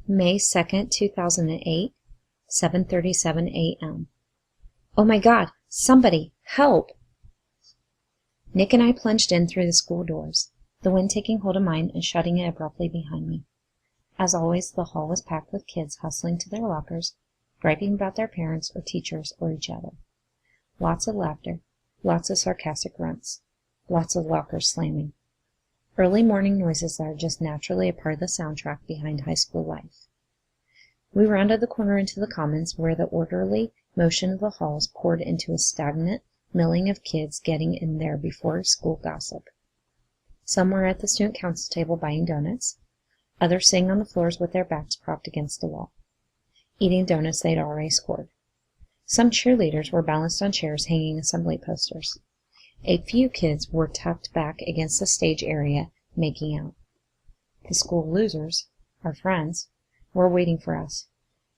May 2nd, 2008, 7:37 a.m. Oh my God! Somebody! Help! Nick and I plunged in through the school doors, the wind taking hold of mine and shutting it abruptly behind me. As always, the hall was packed with kids hustling to their lockers, griping about their parents or teachers or each other. Lots of laughter, lots of sarcastic grunts, lots of lockers slamming. Early morning noises that are just naturally a part of the soundtrack behind high school life. We rounded the corner into the commons where the orderly motion of the halls poured into a stagnant milling of kids getting in there before school gossip. Some were at the student council table buying donuts, others sitting on the floors with their backs propped against the wall, eating donuts they'd already scored. Some cheerleaders were balanced on chairs hanging assembly posters. A few kids were tucked back against the stage area, making out. The school losers, our friends, were waiting for us,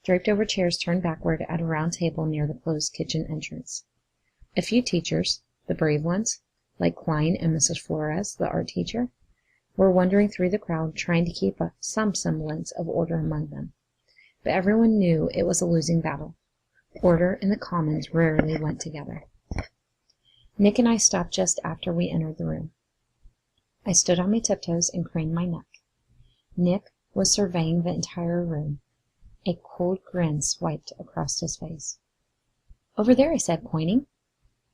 draped over chairs turned backward at a round table near the closed kitchen entrance. A few teachers, the brave ones, like Klein and Mrs. Flores, the art teacher, were wandering through the crowd trying to keep up some semblance of order among them. But everyone knew it was a losing battle. Order and the commons rarely went together. Nick and I stopped just after we entered the room. I stood on my tiptoes and craned my neck. Nick was surveying the entire room. A cold grin swiped across his face. "Over there," I said, pointing.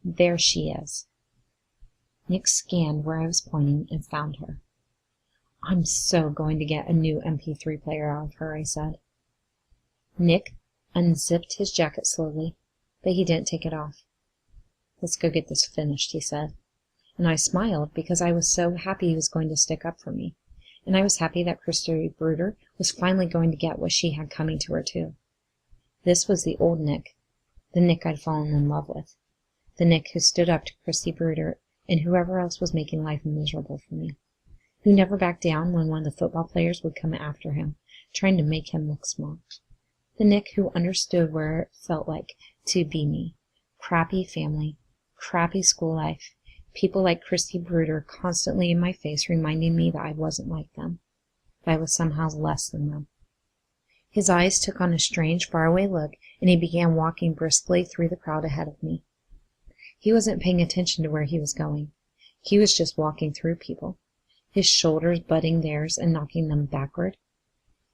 "There she is." Nick scanned where I was pointing and found her. "I'm so going to get a new MP3 player out of her," I said. Nick unzipped his jacket slowly, but he didn't take it off. "Let's go get this finished," he said. And I smiled because I was so happy he was going to stick up for me. And I was happy that Christy Bruder was finally going to get what she had coming to her, too. This was the old Nick, the Nick I'd fallen in love with, the Nick who stood up to Christy Bruder and whoever else was making life miserable for me, who never backed down when one of the football players would come after him, trying to make him look small. The Nick who understood where it felt like to be me. Crappy family, crappy school life, people like Christy Bruder constantly in my face reminding me that I wasn't like them, that I was somehow less than them. His eyes took on a strange, faraway look, and he began walking briskly through the crowd ahead of me. He wasn't paying attention to where he was going. He was just walking through people, his shoulders butting theirs and knocking them backward.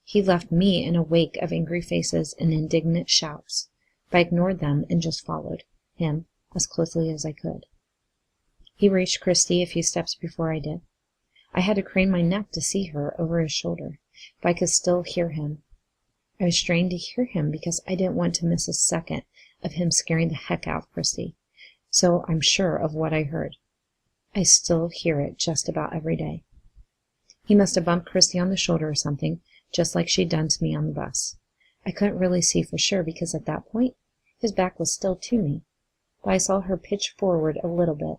He left me in a wake of angry faces and indignant shouts, but I ignored them and just followed him as closely as I could. He reached Christy a few steps before I did. I had to crane my neck to see her over his shoulder, but I could still hear him. I was strained to hear him because I didn't want to miss a second of him scaring the heck out of Christy, so I'm sure of what I heard. I still hear it just about every day. He must have bumped Christy on the shoulder or something, just like she'd done to me on the bus. I couldn't really see for sure because at that point his back was still to me, but I saw her pitch forward a little bit,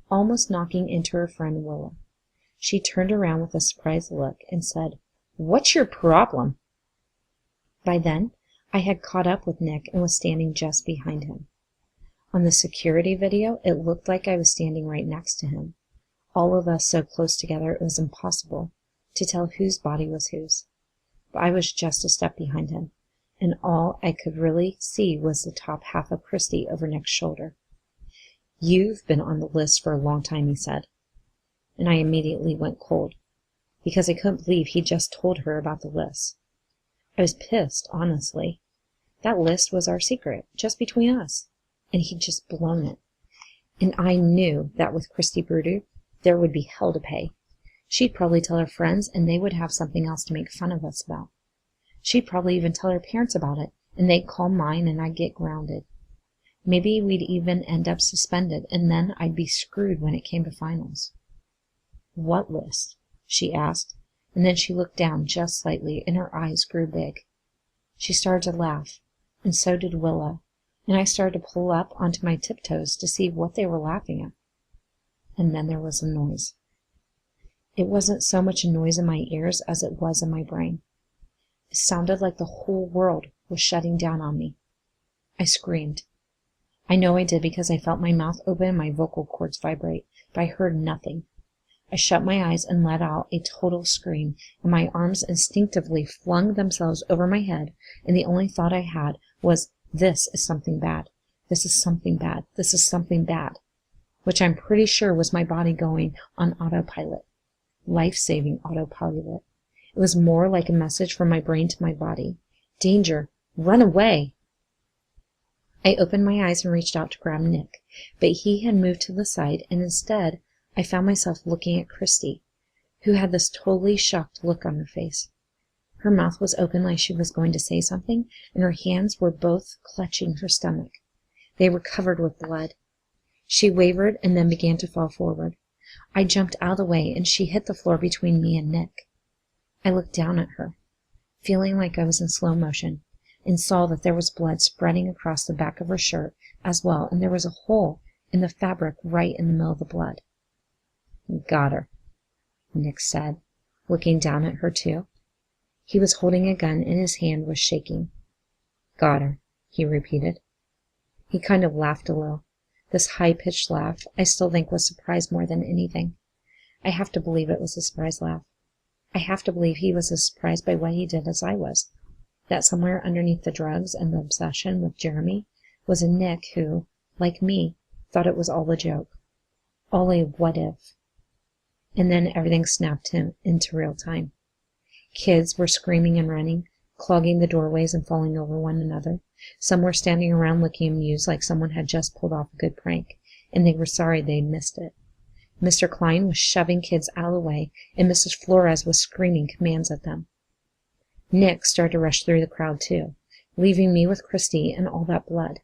almost knocking into her friend Willa. She turned around with a surprised look and said, "What's your problem?" By then, I had caught up with Nick and was standing just behind him. On the security video, it looked like I was standing right next to him. All of us so close together it was impossible to tell whose body was whose. But I was just a step behind him, and all I could really see was the top half of Christy over Nick's shoulder. "You've been on the list for a long time," he said. And I immediately went cold, because I couldn't believe he just told her about the list. I was pissed, honestly. That list was our secret, just between us, and he'd just blown it. And I knew that with Christy Bruder, there would be hell to pay. She'd probably tell her friends, and they would have something else to make fun of us about. She'd probably even tell her parents about it, and they'd call mine, and I'd get grounded. Maybe we'd even end up suspended, and then I'd be screwed when it came to finals. "What list?" she asked, and then she looked down just slightly, and her eyes grew big. She started to laugh, and so did Willa, and I started to pull up onto my tiptoes to see what they were laughing at. And then there was a noise. It wasn't so much a noise in my ears as it was in my brain. It sounded like the whole world was shutting down on me. I screamed. I know I did because I felt my mouth open and my vocal cords vibrate, but I heard nothing. I shut my eyes and let out a total scream, and my arms instinctively flung themselves over my head, and the only thought I had was, this is something bad. This is something bad. This is something bad. Which I'm pretty sure was my body going on autopilot. Life-saving autopilot. It was more like a message from my brain to my body. Danger! Run away! I opened my eyes and reached out to grab Nick, but he had moved to the side, and instead I found myself looking at Christy, who had this totally shocked look on her face. Her mouth was open like she was going to say something, and her hands were both clutching her stomach. They were covered with blood. She wavered and then began to fall forward. I jumped out of the way, and she hit the floor between me and Nick. I looked down at her, feeling like I was in slow motion, and saw that there was blood spreading across the back of her shirt as well, and there was a hole in the fabric right in the middle of the blood. Got her, Nick said, looking down at her too. He was holding a gun and his hand was shaking. Got her, he repeated. He kind of laughed a little. This high-pitched laugh I still think was surprise more than anything. I have to believe it was a surprise laugh. I have to believe he was as surprised by what he did as I was. That somewhere underneath the drugs and the obsession with Jeremy was a Nick who, like me, thought it was all a joke. All a what if. And then everything snapped him into real time. Kids were screaming and running, clogging the doorways and falling over one another. Some were standing around looking amused like someone had just pulled off a good prank, and they were sorry they'd missed it. Mr. Klein was shoving kids out of the way, and Mrs. Flores was screaming commands at them. Nick started to rush through the crowd too, leaving me with Christy and all that blood.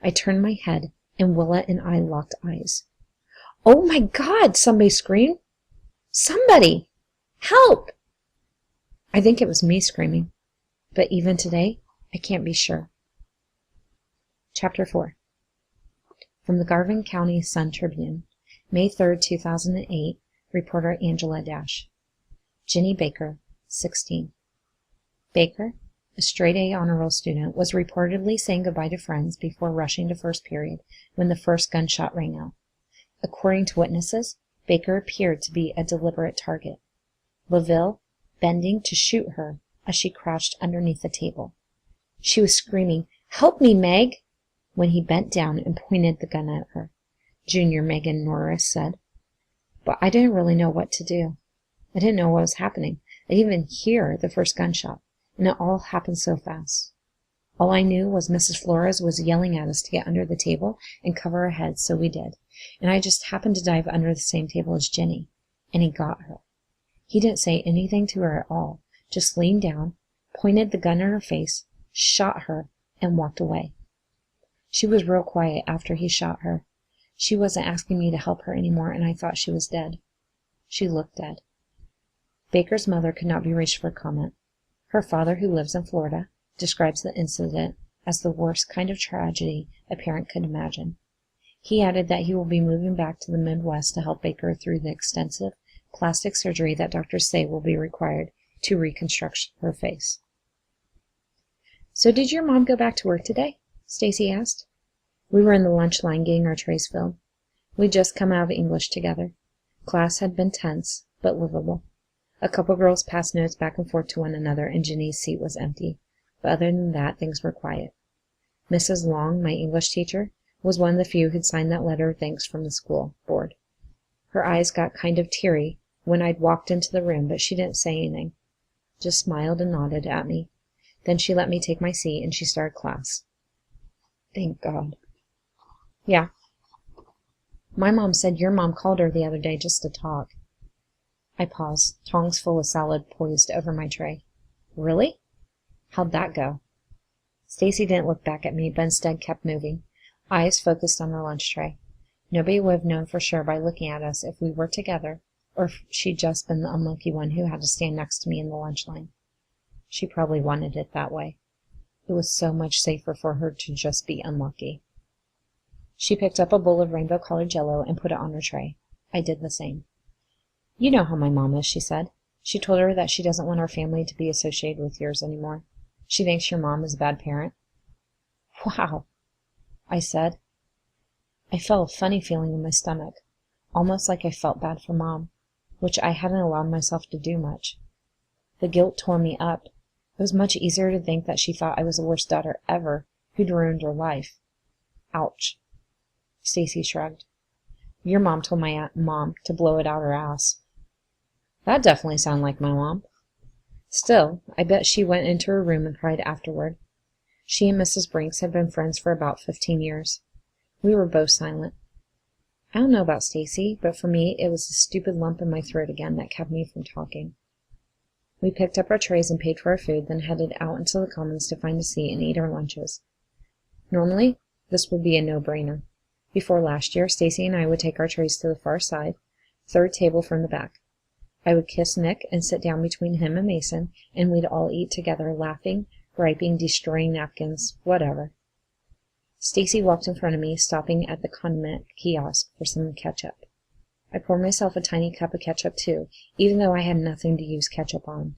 I turned my head, and Willa and I locked eyes. "Oh my God!" somebody screamed. "Somebody! Help!" I think it was me screaming, but even today, I can't be sure. Chapter 4. From the Garvin County Sun-Tribune, May 3, 2008, reporter Angela Dash. Jenny Baker, 16. Baker, a straight-A honor roll student, was reportedly saying goodbye to friends before rushing to first period when the first gunshot rang out. According to witnesses, Baker appeared to be a deliberate target. LaVille bending to shoot her as she crouched underneath the table. She was screaming, "Help me, Meg!" when he bent down and pointed the gun at her. Junior Megan Norris said, "But I didn't really know what to do. I didn't know what was happening. I didn't even hear the first gunshot, and it all happened so fast. All I knew was Mrs. Flores was yelling at us to get under the table and cover our heads, so we did. And I just happened to dive under the same table as Jenny, and he got her. He didn't say anything to her at all, just leaned down, pointed the gun in her face, shot her, and walked away. She was real quiet after he shot her. She wasn't asking me to help her anymore, and I thought she was dead. She looked dead." Baker's mother could not be reached for comment. Her father, who lives in Florida, describes the incident as the worst kind of tragedy a parent could imagine. He added that he will be moving back to the Midwest to help Baker through the extensive plastic surgery that doctors say will be required to reconstruct her face. "So did your mom go back to work today?" Stacy asked. We were in the lunch line getting our trays filled. We'd just come out of English together. Class had been tense, but livable. A couple girls passed notes back and forth to one another, and Jenny's seat was empty. But other than that, things were quiet. Mrs. Long, my English teacher, was one of the few who'd signed that letter of thanks from the school board. Her eyes got kind of teary when I'd walked into the room, but she didn't say anything. Just smiled and nodded at me. Then she let me take my seat, and she started class. Thank God. "Yeah." "My mom said your mom called her the other day just to talk." I paused, tongs full of salad poised over my tray. "Really? How'd that go?" Stacy didn't look back at me, but instead kept moving, eyes focused on her lunch tray. Nobody would have known for sure by looking at us if we were together, or if she'd just been the unlucky one who had to stand next to me in the lunch line. She probably wanted it that way. It was so much safer for her to just be unlucky. She picked up a bowl of rainbow-colored Jell-O and put it on her tray. I did the same. "You know how my mom is," she said. "She told her that she doesn't want our family to be associated with yours anymore. She thinks your mom is a bad parent." "Wow," I said. I felt a funny feeling in my stomach, almost like I felt bad for Mom. which I hadn't allowed myself to do much. The guilt tore me up. It was much easier to think that she thought I was the worst daughter ever, who'd ruined her life. Ouch. Stacy shrugged. Your mom told my mom to blow it out her ass. That definitely sounded like my mom. Still, I bet she went into her room and cried afterward. She and Mrs. Brinks had been friends for about 15 years. We were both silent. I don't know about Stacy, but for me it was a stupid lump in my throat again that kept me from talking. We picked up our trays and paid for our food, then headed out into the commons to find a seat and eat our lunches. Normally, this would be a no-brainer. Before last year, Stacy and I would take our trays to the far side, third table from the back. I would kiss Nick and sit down between him and Mason, and we'd all eat together, laughing, griping, destroying napkins, whatever. Stacy walked in front of me, stopping at the condiment kiosk for some ketchup. I poured myself a tiny cup of ketchup too, even though I had nothing to use ketchup on.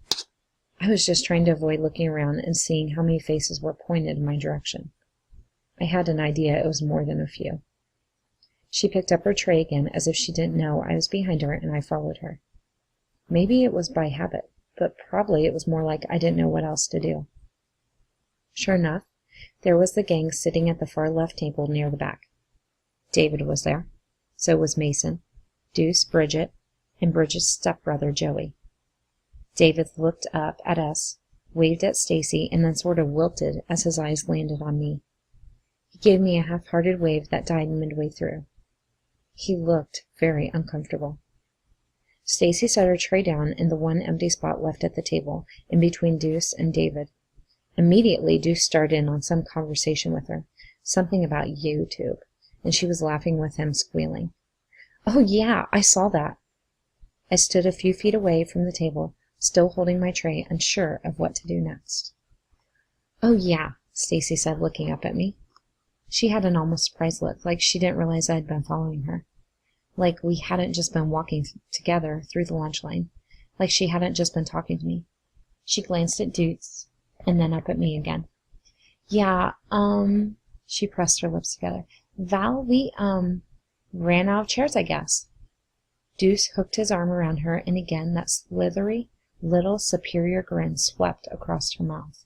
I was just trying to avoid looking around and seeing how many faces were pointed in my direction. I had an idea it was more than a few. She picked up her tray again as if she didn't know I was behind her, and I followed her. Maybe it was by habit, but probably it was more like I didn't know what else to do. Sure enough, there was the gang sitting at the far left table near the back. David was there. So was Mason, Deuce, Bridget, and Bridget's stepbrother, Joey. David looked up at us, waved at Stacy, and then sort of wilted as his eyes landed on me. He gave me a half-hearted wave that died midway through. He looked very uncomfortable. Stacy set her tray down in the one empty spot left at the table, in between Deuce and David. Immediately, Deuce started in on some conversation with her, something about YouTube, and she was laughing with him, squealing. "Oh, yeah, I saw that." I stood a few feet away from the table, still holding my tray, unsure of what to do next. "Oh, yeah," Stacy said, looking up at me. She had an almost surprised look, like she didn't realize I had been following her. Like we hadn't just been walking together through the lunch line. Like she hadn't just been talking to me. She glanced at Deuce, and then up at me again. "Yeah, she pressed her lips together. "Val, we, ran out of chairs, I guess." Deuce hooked his arm around her, and again that slithery, little, superior grin swept across her mouth.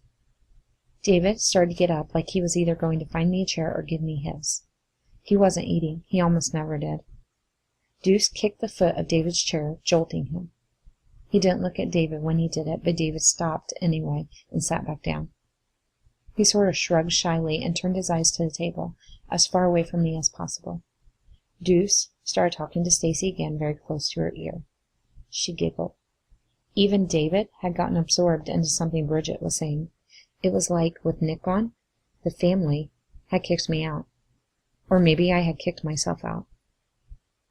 David started to get up, like he was either going to find me a chair or give me his. He wasn't eating. He almost never did. Deuce kicked the foot of David's chair, jolting him. He didn't look at David when he did it, but David stopped anyway and sat back down. He sort of shrugged shyly and turned his eyes to the table, as far away from me as possible. Deuce started talking to Stacy again, very close to her ear. She giggled. Even David had gotten absorbed into something Bridget was saying. It was like, with Nick gone, the family had kicked me out. Or maybe I had kicked myself out.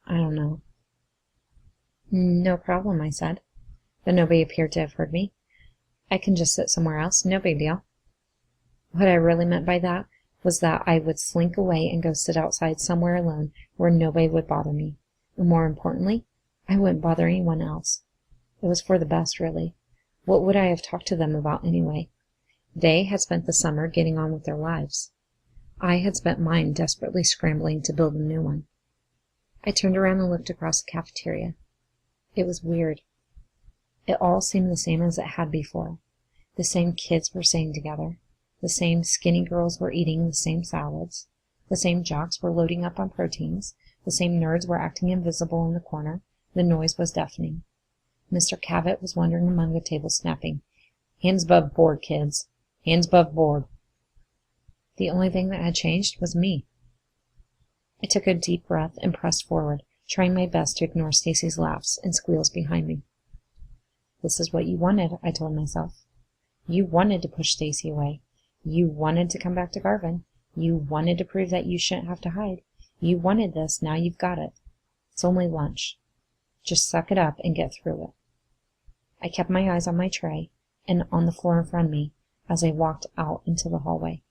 I don't know. "No problem," I said, but nobody appeared to have heard me. "I can just sit somewhere else. No big deal." What I really meant by that was that I would slink away and go sit outside somewhere alone where nobody would bother me. And more importantly, I wouldn't bother anyone else. It was for the best, really. What would I have talked to them about anyway? They had spent the summer getting on with their lives. I had spent mine desperately scrambling to build a new one. I turned around and looked across the cafeteria. It was weird. It all seemed the same as it had before. The same kids were sitting together. The same skinny girls were eating the same salads. The same jocks were loading up on proteins. The same nerds were acting invisible in the corner. The noise was deafening. Mr. Cavett was wandering among the tables, snapping, "Hands above board, kids. Hands above board." The only thing that had changed was me. I took a deep breath and pressed forward, trying my best to ignore Stacy's laughs and squeals behind me. This is what you wanted, I told myself. You wanted to push Stacy away. You wanted to come back to Garvin. You wanted to prove that you shouldn't have to hide. You wanted this, now you've got it. It's only lunch. Just suck it up and get through it. I kept my eyes on my tray and on the floor in front of me as I walked out into the hallway.